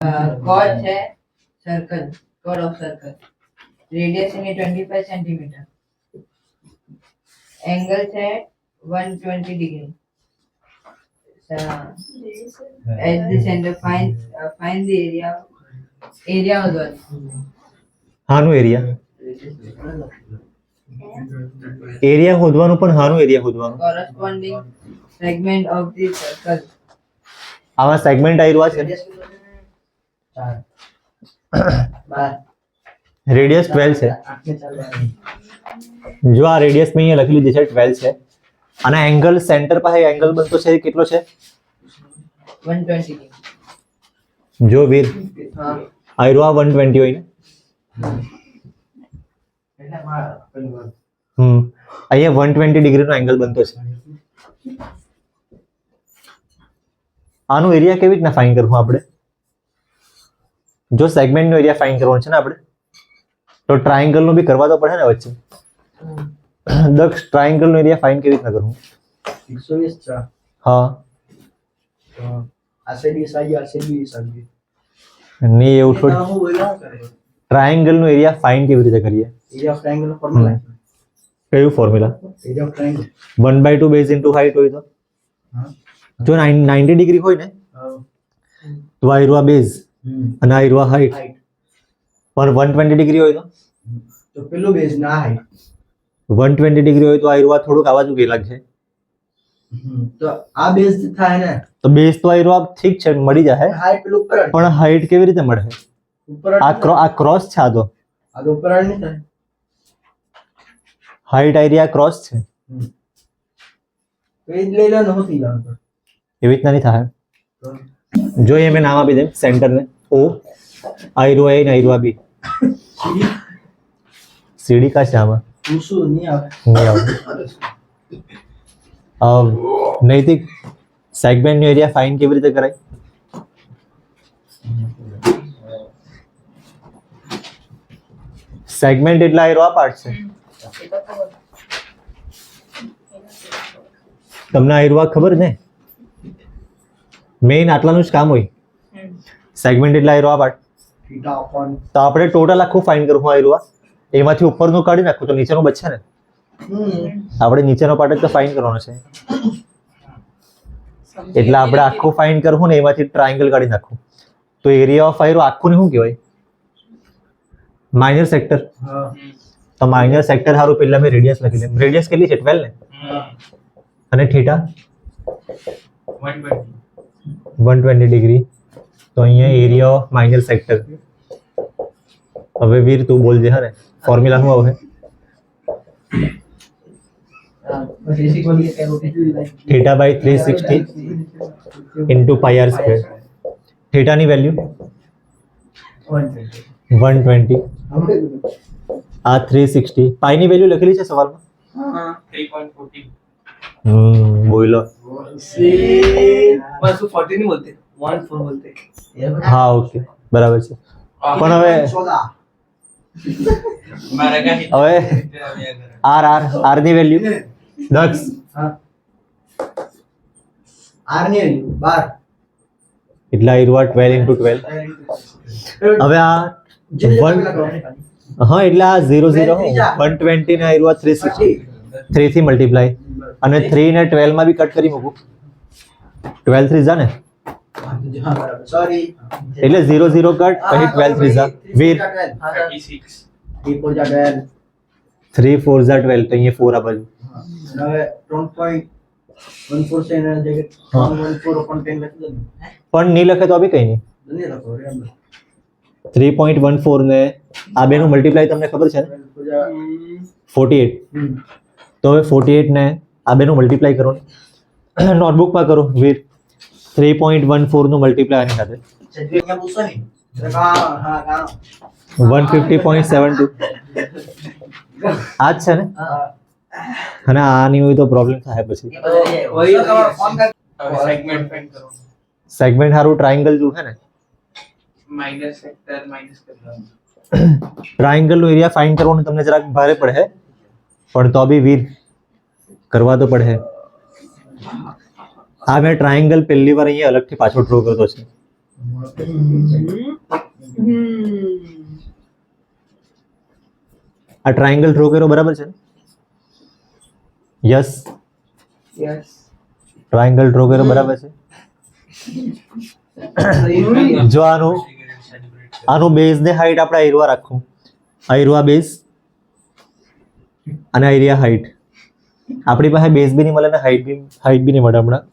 chord છે circle, chord of circle. Radius any 25 centimeter. Angle છે 120 degree. At the center, find the area of the હાનું area શોધવાનું, પણ હાનું area શોધવાનું. corresponding segment of the circle. આવા segment આવી રહ્યા છે. રેડિયસ 12 છે. જો આ રેડિયસ મેં અહીંયા લખી લીધી છે 12 છે, અને એંગલ સેન્ટર પાસે એંગલ બનતો છે કેટલો છે? 120 degree. જો વીર હા, આયરો આ 120 હોય ને, અહીંયા 120 ડિગ્રી નો એંગલ બનતો છે. આનું એરિયા કેવી રીતના ફાઇન્ડ કરવું આપણે? જો સેગમેન્ટ નો એરિયા ફાઇન્ડ કરવાનો છે ને આપણે, તો ટ્રાયેંગલ નો બી કરવા તો પડે ને વચ્ચે. દક્ષ, ટ્રાયેંગલ નો એરિયા ફાઇન્ડ કેવી રીતના કરવું? 120 છે. હા, નહીં એવું થોડું. ટ્રાયેંગલ નો એરિયા ફાઇન્ડ કેવી રીતે કરીએ? કયું ફોર્મ્યુલા? 1/2 બેઝ ઇન્ટુ હાઇટ હોય તો, જો 90 ડિગ્રી હોય ને તો આયરો આ બેઝ અને આયરો આ હાઇટ, પણ 120 ડિગ્રી હોય તો પેલું બેઝ ના હાઈટ. 120 ડિગ્રી હોય તો આયરો આ થોડુંક આવા જ લાગે છે. તો આ બેઝ થાય ને, તો બેઝ તો આયરો આ ઠીક છે મળી જાય, હાઈટ પેલું ઉપર પણ હાઇટ કેવી રીતે મળે? ઉપર આ ક્રોસ છે. આ તો ઉપર નહીં થાય. હાઇટ એરિયા ક્રોસ છે, તો એ જ લઈ લો ને, હોતી જવાનું. એવી રીતના નહીં થાય. જો એ મેં નામ આપી દે સેન્ટર ને, ઓ આયરો એ ને આયરો બી. સીડી કા છે આમાં? પૂછું નહીં આવે. નૈતિક, સેગમેન્ટ નો એરિયા ફાઇન્ડ કેવી રીતે કરાય? સેગમેન્ટ એટલે આયરો આ પાર્ટ છે. તમને આયરો આ ખબર ને? મેઇન આટલાનું જ કામ હોય. સેગમેન્ટ એટલે આયરો આ પાર્ટ. તો આપણે ટોટલ આખું ફાઇન્ડ કરવું આયરો આ, એમાંથી ઉપરનું કાઢી નાખવું તો નીચેનું બચશે ને. આપણે નીચેનો પાર્ટ જ તો ફાઇન્ડ કરવાનો છે, એટલે આપણે આખું ફાઇન્ડ કરવું ને એમાંથી ટ્રાયેંગલ કાઢી નાખવું. તો એરિયા ઓફ આયરો આખું ને શું કહેવાય? Minor sector. તો માઇનર સેક્ટર સારું પહેલા મેં રેડિયસ લખી લઉં. રેડિયસ કેટલી છે? 12 ને, અને થીટા 120 ડિગ્રી. તો અહીંયા એરિયા ઓફ માઇનર સેક્ટર. હવે વીર તું બોલજે હા ને, ફોર્મ્યુલા શું આવે? Theta by 360 into pi R square. થીટાની વેલ્યુ 120, આ 360. પાઈની વેલ્યુ લખેલી છે સવાલમાં? 3.40. બોલો. बस 40 नहीं बोलते, 14 बोलते. હા ઓકે બરાબર છે. પણ હવે આર આર આર ની વેલ્યુ દક્ષ आर नहीं 12. એટલે આયરો 12 ઇન્ટુ 12. હવે આ હા એટલે આ 0 0 120 ને આયરો 360, 3 થી મલ્ટીપ્લાય, અને 3 ને 12 માં બી કટ કરી મૂકું. 12 3 જા ને, सॉरी એટલે 0 0 કટ, પછી 12 3 જા વીર 36. 3 4 12. 3 4 જા 12, તો અહીંયા 4 આ બાજુ. હવે 3.14 છે એના જગ્યાએ 3.14 લખી દો ને. પણ નહીં લખે તો બી કઈ નહીં. નહીં લખો રે. 3.14 ને આ બેનું મલ્ટીપ્લાય તમને ખબર છે ને 48. તો હવે 48 ને આ બેનું મલ્ટીપ્લાય કરો ને, નોટબુકમાં કરો વીર. 3.14 નું મલ્ટીપ્લાય આની સાથે અહીંયા પૂછો નહીં. હા હા 150.72 આ જ છે ને. અને આની હોય તો પ્રોબ્લેમ થાય પછી. वही फोन कर સેગમેન્ટ ફાઇન્ડ કરો. સેગમેન્ટ હારું ટ્રાયેંગલ જો છે ને, માઇનસ સેક્ટર માઇનસ કરવાનું. ટ્રાયેંગલ નો એરિયા ફાઇન્ડ કરવાનું તમને જરાક ભારે પડે, પણ તો બી વીર કરવા તો પડે. આ મેં ટ્રાયેંગલ પહેલી વાર અહીંયા અલગથી પાછો ડ્રો કરતો છે. આ ટ્રાયંગલ ડ્રો કર્યો બરાબર છે યસ Yes. ટ્રાયંગલ ડ્રો કર્યો બરાબર છે જો આનું બેઝ ને હાઈટ આપણે આયરવા રાખું આયરવા બેઝ અને આયરિયા હાઈટ આપણી પાસે બેઝ બી નહીં મળે ને હાઈટ બી નહીં મળે હમણાં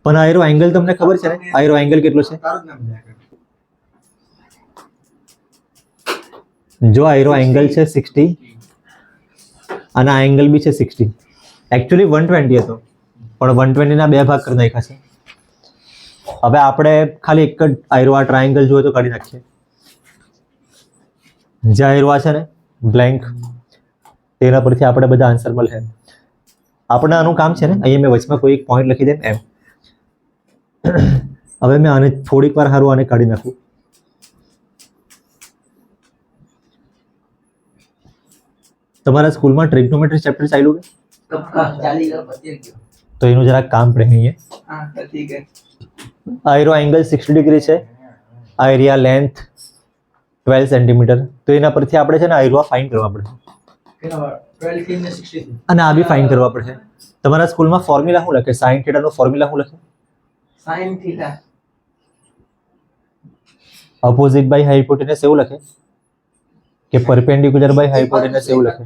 પણ આયરો એંગલ તમને ખબર છે ને આયરો એંગલ કેટલો છે તારું જ નામ દે આગળ. જો આયરો એંગલ છે 60 અને આ એંગલ બી છે 60 એકચ્યુઅલી 120 હતો પણ 120 ના બે ભાગ કરી નાખ્યા છે હવે આપણે ખાલી એક જ આયરો આ ટ્રાયંગલ જોઈએ તો કાઢી નાખીએ જે આયરો છે ને બ્લેન્ક તેના પરથી આપણે બધા આન્સર મળે આપણે આનું કામ છે ને અહીંયા મેં વચમાં કોઈ એક પોઈન્ટ લખી દે એમ હવે મેં આને થોડીક વાર સારું આને કાઢી નાખું તમારા સ્કૂલમાં ટ્રિગ્નોમેટ્રી ચેપ્ટર ચાલ્યું કે ચાલી ગયો પતી ગયો. તો એનું જરાક કામ પડે અહીંયા હા પતી ગયો. આયરો એંગલ 60 ડિગ્રી છે આયરિયા લેન્થ 12 સેન્ટીમીટર તો એના પરથી આપણે છે ને આયરો ફાઇન કરવા પડે કેટલા 12 થી 60 અને આ બી ફાઇન કરવા પડશે તમારા સ્કૂલમાં ફોર્મ્યુલા શું લખે સાઇન થીટા નો ફોર્મ્યુલા શું લખે sin theta અપોઝિટ બાય હાઇપોટેનસ એવું લખે કે પરપેન્ડિક્યુલર બાય હાઇપોટેનસ એવું લખે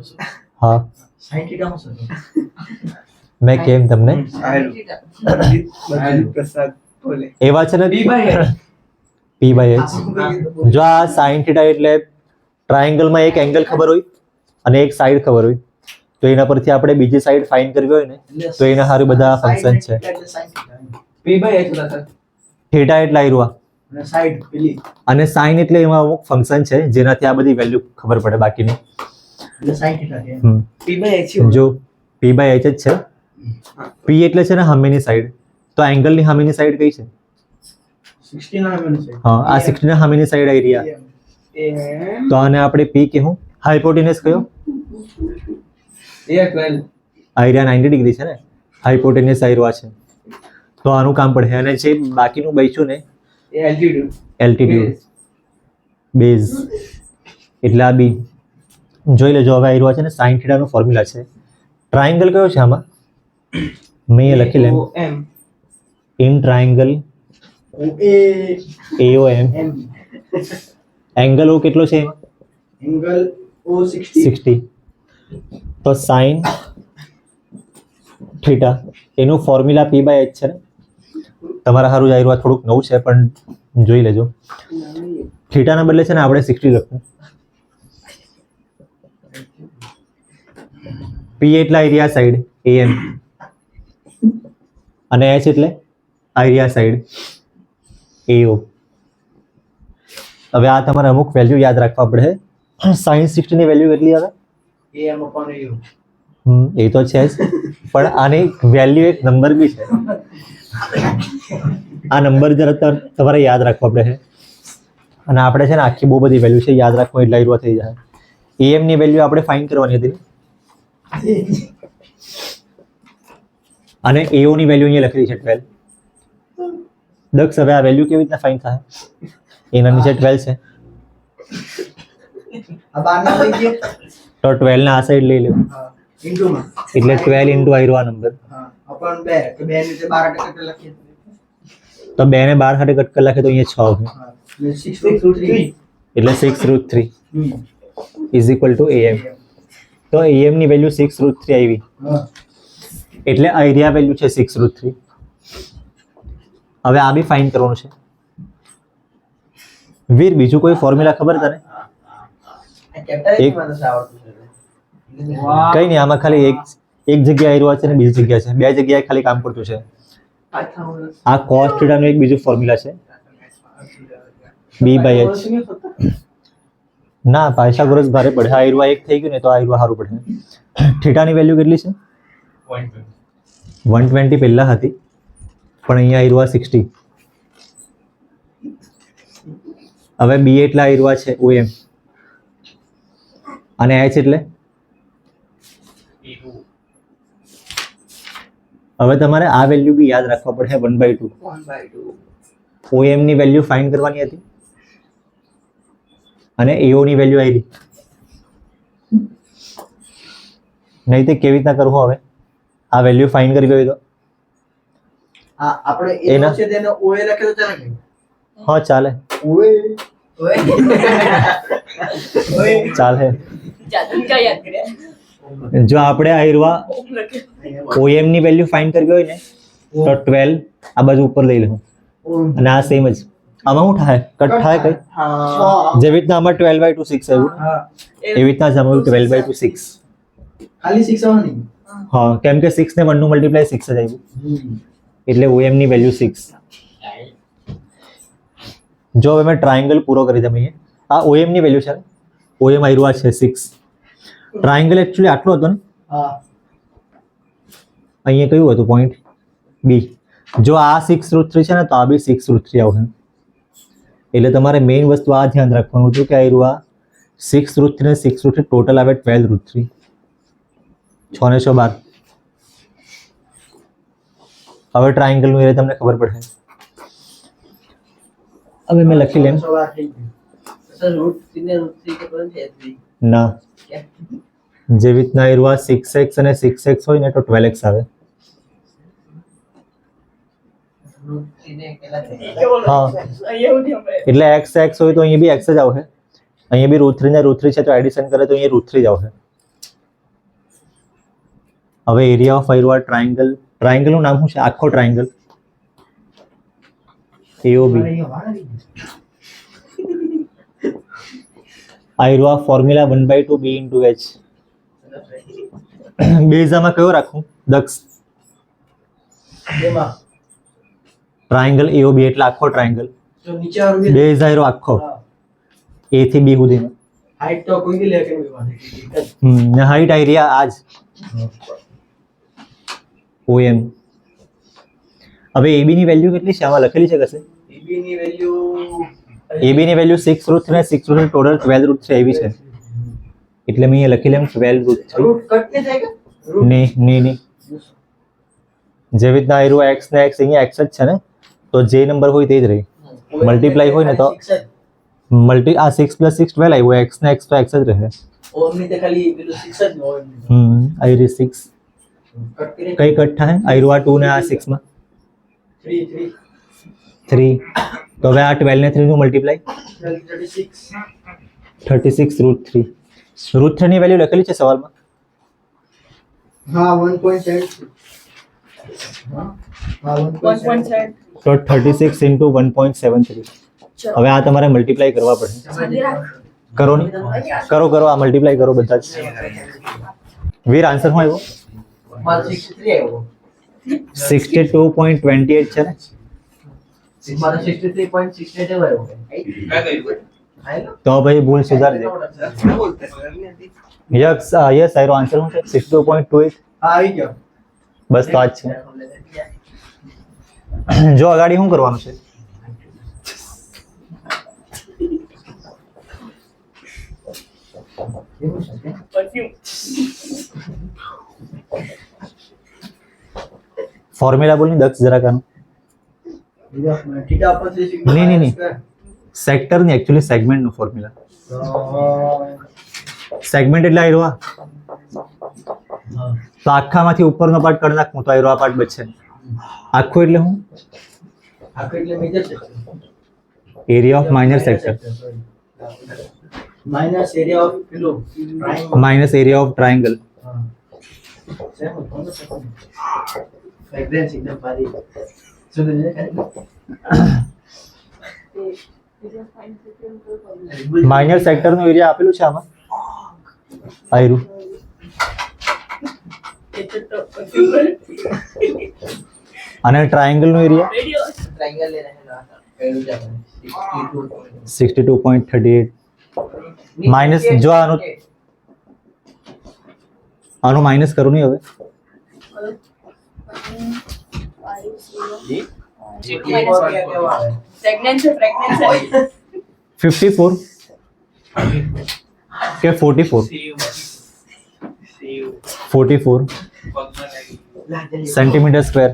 હા sin theta શું છે? મેં કેમ તમને બધું પ્રસાદ બોલે. એવા છે ને P by H. P by H જો આ સાઇન થીટા એટલે ટ્રાયંગલમાં એક એંગલ ખબર હોય અને એક સાઈડ ખબર હોય તો એના પરથી આપણે બીજી સાઈડ ફાઇન કરવી હોય ને તો એના સારું બધા ફંક્શન છે P by H લખે. થીટા એટલે આયરુઆ અને side પેલી અને સાઇન એટલે એમાં અમુક ફંક્શન છે જેનાથી આ બધી વેલ્યુ ખબર પડે બાકીની એટલે sin theta છે. હમ. P by H જો P by H જ છે P એટલે છે ને સામેની સાઈડ તો એંગલની સામેની સાઈડ કઈ છે 60 ના બને છે. હા આ 60 ના સામેની સાઈડ એરિયા AM તો આને આપણે P કહેવું હાઇપોટેનસ કયો A 12 આયરિયા 90 ડિગ્રી છે ને હાઇપોટેનસ આયરવા છે તો આનું કામ પડે અને જે બાકીનું બચ્યું ને એ altitude એલ્ટિટ્યુડ બેઝ એટલે આ બી જોઈ લેજો હવે આયરવા છે ને સાઇન થીટાનો ફોર્મ્યુલા છે ટ્રાયંગલ કયો છે આમાં મેં એ લખી લેમ OM in triangle AOM M angle O કેટલો છે એમાં angle O60 60 તો સાઇન થીટા એનું ફોર્મ્યુલા P by H છે ને તમારા સારું આયરવા થોડુંક નવું છે પણ જોઈ લેજો થીટાના બદલે છે ને આપણે 60 લખવું P એટલે આયરિયા સાઈડ AM અને H એટલે આયરિયા સાઈડ AO હવે આ તમારે અમુક વેલ્યુ યાદ રાખવા પડે sin 60 ની વેલ્યુ કેટલી આવે AM upon AU એ તો છે જ પણ આની વેલ્યુ એક નંબર બી છે આ નંબર જરા તમારે યાદ રાખવા પડે અને આપણે છે ને આખી બહુ બધી વેલ્યુ છે યાદ રાખવું એટલે આયરવા થઈ જાય AM ની વેલ્યુ આપણે ફાઇન કરવાની હતી અને AO ની વેલ્યુ અહીંયા લખેલી છે 12 દક્ષ હવે આ વેલ્યુ કેવી રીતના ફાઇન થાય એના નીચે 12 છે આ બાર ના લઈ ગયો તો 12 ના આ સાઈડ લઈ લેવું હા ઇન્ટુ માં એટલે 12 ઇન્ટુ આયરવા નંબર હા upon 2 કે 2 નીચે 12 ટકા લખીએ તો 2 ને 12 સાથે કટ કરી નાખે તો અહીંયા 6 આવે હા 6/3 એટલે 6√3 ઇઝ ઇક્વલ ટુ AM તો AM ની વેલ્યુ 6√3 આવી હા એટલે આયરિયા વેલ્યુ છે 6√3 હવે આ બી ફાઇન કરવાનું છે વીર બીજું કોઈ ફોર્મ્યુલા ખબર તને આ ચેપ્ટર એક- એક મને આવડતું છે કઈ નહીં આમાં ખાલી એક જગ્યાએ આયરવા છે ને બીજી જગ્યા છે બે જગ્યાએ ખાલી કામ કરતું છે આ cos થીટા નું એક બીજું ફોર્મ્યુલા છે B by H ના પાયથાગોરસ ભારે પડે આયરવા એક થઈ ગયું ને તો આયરવા સારું પડે થીટાની વેલ્યુ કેટલી છે 120 પહેલા હતી પણ અહીંયા આયરવા 60 હવે B એટલે આયરવા છે OM અને H એટલે હવે તમારે આ વેલ્યુ બી યાદ રાખવા પડે 1/2 1/2 OM ની વેલ્યુ ફાઇન્ડ કરવાની હતી અને AO ની વેલ્યુ આવી નહીં તે કેવી રીતના કરવું હવે આ વેલ્યુ ફાઇન્ડ કરવી હોય તો આપણે એના- એ છે તેને ઓએ લખે તો ચાલે કે હા ચાલે ઓએ ઓય ચાલે જાદુ क्या याद करे જો આપણે આયરવા OM ની વેલ્યુ ફાઇન્ડ કરવી હોય ને તો 12 આ બાજુ ઉપર લઈ લઉં અને આ સેમ જ આમાં શું થાય કટ થાય કઈ હા જેવી રીતના આમાં 12/2 6 આવ્યું ને, હા એવી રીતના જ આમાં 12/2 6 ખાલી 6 આવવાની હા કેમ કે 6 ને 1 નું મલ્ટીપ્લાય 6 જ આવ્યું એટલે OM ની વેલ્યુ 6 જો હવે મેં ટ્રાયંગલ પૂરો કરી દઈએ આ OM ની વેલ્યુ છે OM આયરું આ છે 6 ટ્રાયંગલ એકચ્યુઅલી આટલો હતો ને હા અહીંયા કયું હતું પોઈન્ટ બી જો આ 6√3 છે ને તો આ બી 6√3 આવશે એટલે તમારે મેઇન વસ્તુ આ ધ્યાન રાખવાનું હતું કે આયરું આ 6√3 ને 6√3 ટોટલ આવે 12√3 6 ને 6 12 હવે ટ્રાયંગલનું એરિયા તમને ખબર પડશે હવે મેં લખી લેમ સવાર થઈ ગયું सर रूट 3 ने रूट 3 के पर है 3 ના क्या જેવી રીતના આયરું આ 6x અને 6x હોય ને તો 12x આવે रूट 3 ने केला थे हाँ। ये हो गया मैं એટલે x x હોય તો અહીંયા બી x જ આવશે અહીંયા બી √3 ને √3 છે તો એડિશન કરે તો અહીંયા √3 જ આવશે હવે એરિયા ઓફ આયરું આ ટ્રાયંગલ નું નામ શું છે આખો ટ્રાયંગલ AOB આયરું આ formula 1/2 b into h base આમાં કયો રાખું દક્ષ એમાં ટ્રાયંગલ AOB એટલે આખો ટ્રાયંગલ જો નીચે આવી બેઝ આયરો આખો A થી B સુધીનો હાઈટ તો કોઈ બી લે કે પાસે ને હાઈટ આયરિયા આજ OM હવે AB ની વેલ્યુ કેટલી છે આમાં લખેલી છે કશે એબી ની વેલ્યુ AB ની વેલ્યુ 6√3 ને 6√3 ટોટલ 12√3 આવી છે એટલે મેં અહીંયા લખી લેમ 12√3 રૂટ કટ ને થાય કે ની જેવી રીતના આયરું x ને x અહીંયા x જ છે ને તો જે નંબર હોય તે જ રહી Multiply હોય ને તો- આ 6 + 6 12 આવ્યું x ને x તો x જ રહે ઓમ ની તે ખાલી પેલું 6 જ હોય આયરી 6 કટ કરી કઈ કટ થાય આયરું આ 2 ને આ 6 માં 3 3 તો હવે આ 12 ને 3 નું મલ્ટીપ્લાય 36 36√3 √3 ની વેલ્યુ લખેલી છે સવાલમાં હા 1.7 હા 1.7 1.7 તો 36 into 1.73 હવે આ તમારે મલ્ટીપ્લાય કરવા પડે કરો ને કરો આ મલ્ટીપ્લાય કરો બધા જ વીર આન્સર શું આવ્યો माल 63 है वो 62.28 છે ને माल 63.68 है वो है ना તો ભાઈ ભૂલ સુધારજે યસ યસ આયરો આન્સર શું છે 62.28 હા આવી ગયો બસ તો આ જ છે જો અગાડી શું કરવાનું છે परफ्यूम ફોર્મ્યુલા બોલ ની દક્ષ જરાક આનું થીટા પર 360 નહીં. સેક્ટર ની એકચ્યુઅલી સેગમેન્ટ નું ફોર્મ્યુલા સેગમેન્ટ એટલે આયરો આ તો આખામાંથી ઉપરનો પાર્ટ કરી નાખું તો આયરો આ પાર્ટ બચશે આખું એટલે હું આખો એટલે major section area of minor sector minus area of પેલો minus area of triangle fragrance એકદમ પારી શું છે માઇનર સેક્ટર નો એરિયા આપેલું છે આમાં આયરું અને ટ્રાયંગલ નો એરિયા रेडियो ट्रायंगल ले रहे हैं पहले क्या करें 62.38 માઇનસ જો આનું માઇનસ કરું નહીં હવે प्रेग्नेंट से प्रेग्नेंट से 54 કે 44 44 સેન્ટીમીટર સ્ક્વેર